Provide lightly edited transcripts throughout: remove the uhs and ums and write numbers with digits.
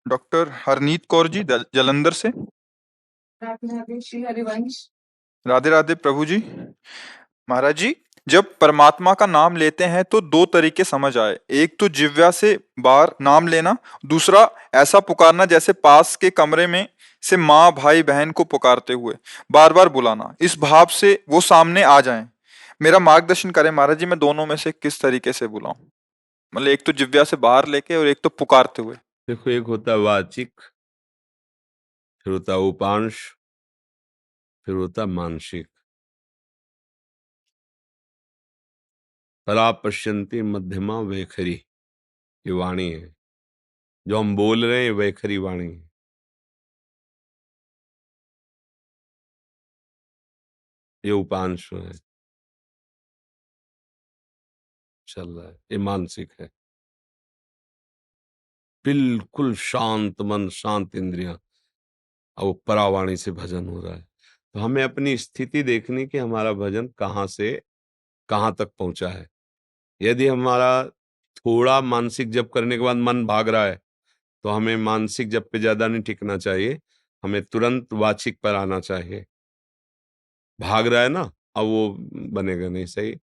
Doctor Harneet Kaur ji Jalandhar से। राधे राधे श्री हरिवंश। राधे राधे प्रभु जी। महाराज जी, जब परमात्मा का नाम लेते हैं तो दो तरीके समझ आए। एक तो जिह्वा से बाहर नाम लेना, दूसरा ऐसा पुकारना जैसे पास के कमरे में से माँ भाई बहन को पुकारते हुए बार बार बुलाना, इस भाव से वो सामने आ जाएं। मेरा मार्गदर्शन करें महाराज जी, मैं दोनों में से किस तरीके से बुलाऊं? मतलब एक तो जिह्वा से बाहर लेके और एक तो पुकारते हुए। देखो, एक होता है वाचिक, फिर होता है उपांश, फिर होता है मानसिक। परा पश्यंती मध्यमा वैखरी, ये वाणी है। जो हम बोल रहे हैं वैखरी वाणी है। ये उपांश है, चल रहा है। ये मानसिक है, बिल्कुल शांत मन, शांत इंद्रियां, और वो परावाणी से भजन हो रहा है। तो हमें अपनी स्थिति देखनी कि हमारा भजन कहाँ से कहाँ तक पहुंचा है। यदि हमारा थोड़ा मानसिक जप करने के बाद मन भाग रहा है, तो हमें मानसिक जप पे ज्यादा नहीं टिकना चाहिए, हमें तुरंत वाचिक पर आना चाहिए। भाग रहा है ना, अब वो बनेगा नहीं सही।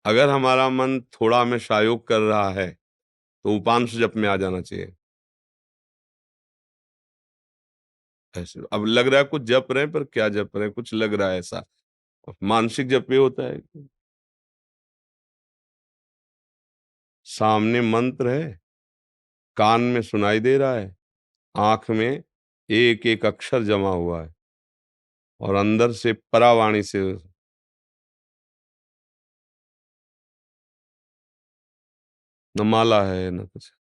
अगर हमारा मन थोड़ा हमें सहयोग कर रहा है, तो उपांश जप में आ जाना चाहिए। ऐसे अब लग रहा है कुछ जप रहे हैं, पर क्या जप रहे हैं, कुछ लग रहा है ऐसा। मानसिक जप ये होता है कि सामने मंत्र है, कान में सुनाई दे रहा है, आंख में एक एक अक्षर जमा हुआ है, और अंदर से परावाणी से न माला है न कुछ,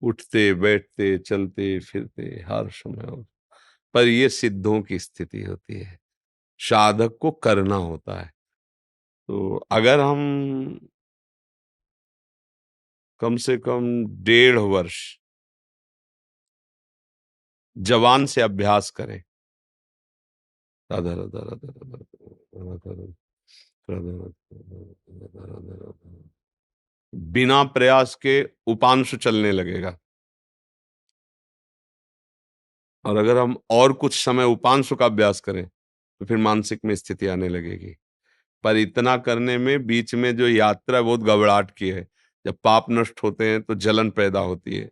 उठते बैठते चलते फिरते हर समय पर ये सिद्धों की स्थिति होती है, साधक को करना होता है। तो अगर हम कम से कम 1.5 वर्ष जवान से अभ्यास करें, राधा राधा राधा राधा राधा राधा राधा राधा राधा, बिना प्रयास के उपांश चलने लगेगा। और अगर हम और कुछ समय उपांश का अभ्यास करें, तो फिर मानसिक में स्थिति आने लगेगी। पर इतना करने में बीच में जो यात्रा बहुत घबराहट की है। जब पाप नष्ट होते हैं तो जलन पैदा होती है,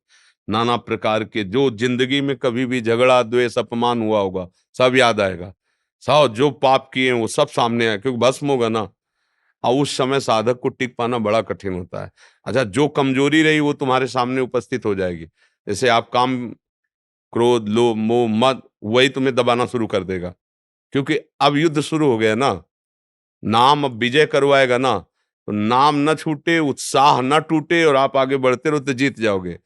नाना प्रकार के जो जिंदगी में कभी भी झगड़ा द्वेष अपमान हुआ होगा सब याद आएगा। सब जो पाप किए हैं वो सब सामने आए, क्योंकि भस्म होगा ना। और उस समय साधक को टिक पाना बड़ा कठिन होता है। अच्छा, जो कमजोरी रही वो तुम्हारे सामने उपस्थित हो जाएगी। जैसे आप काम, क्रोध, लोभ, मोह, मद, वही तुम्हें दबाना शुरू कर देगा, क्योंकि अब युद्ध शुरू हो गया ना। नाम अब विजय करवाएगा ना, तो नाम न छूटे, उत्साह न टूटे, और आप आगे बढ़ते रहो तो जीत जाओगे।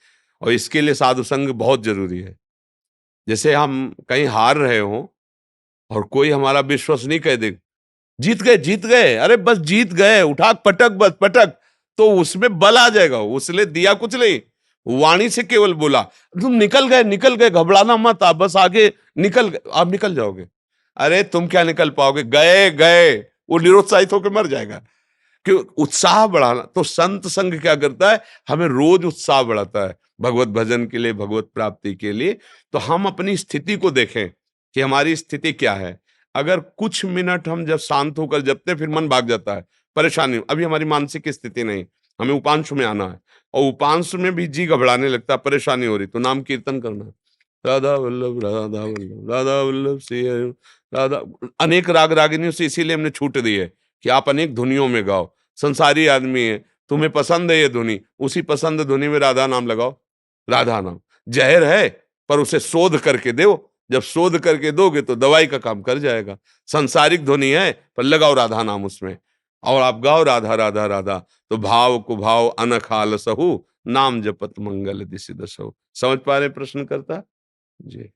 और इसके लिए साधु संग बहुत जरूरी है। जैसे हम कहीं हार रहे हो और कोई हमारा विश्वास नहीं कह दे, जीत गए जीत गए, अरे बस जीत गए, उठा पटक बस पटक, तो उसमें बल आ जाएगा। उसने दिया कुछ नहीं, वाणी से केवल बोला तुम निकल गए, घबराना मत, आप बस आगे निकल गए, आप निकल जाओगे। अरे तुम क्या निकल पाओगे, गए गए, वो निरुत्साहित होकर मर जाएगा। क्यों? उत्साह बढ़ाना। तो संत संग क्या करता है, हमें रोज उत्साह बढ़ाता है भगवत भजन के लिए, भगवत प्राप्ति के लिए। तो हम अपनी स्थिति को देखें कि हमारी स्थिति क्या है। अगर कुछ मिनट हम जब शांत होकर जपते, फिर मन भाग जाता है, परेशानी। अभी हमारी मानसिक स्थिति नहीं, हमें उपांश में आना है, और उपांश में भी जी घबराने लगता है, परेशानी हो रही, तो नाम कीर्तन करना है। राधा वल्लभ राधा वल्लभ राधा वल्लभ श्री हरि राधा। अनेक राग रागिनियों से इसीलिए हमने छूट दी है कि आप अनेक धुनियों में गाओ। संसारी आदमी है, तुम्हें पसंद है ये धुनी, उसी पसंद धुनी में राधा नाम लगाओ। राधा नाम जहर है, पर उसे शोध करके दो। जब शोध करके दोगे तो दवाई का काम कर जाएगा। संसारिक ध्वनि है, पर लगाओ राधा नाम उसमें, और आप गाओ राधा राधा राधा, तो भाव को भाव अनखाल सहु, नाम जपत मंगल दिशि दसहु। समझ पा रहे प्रश्न करता जी?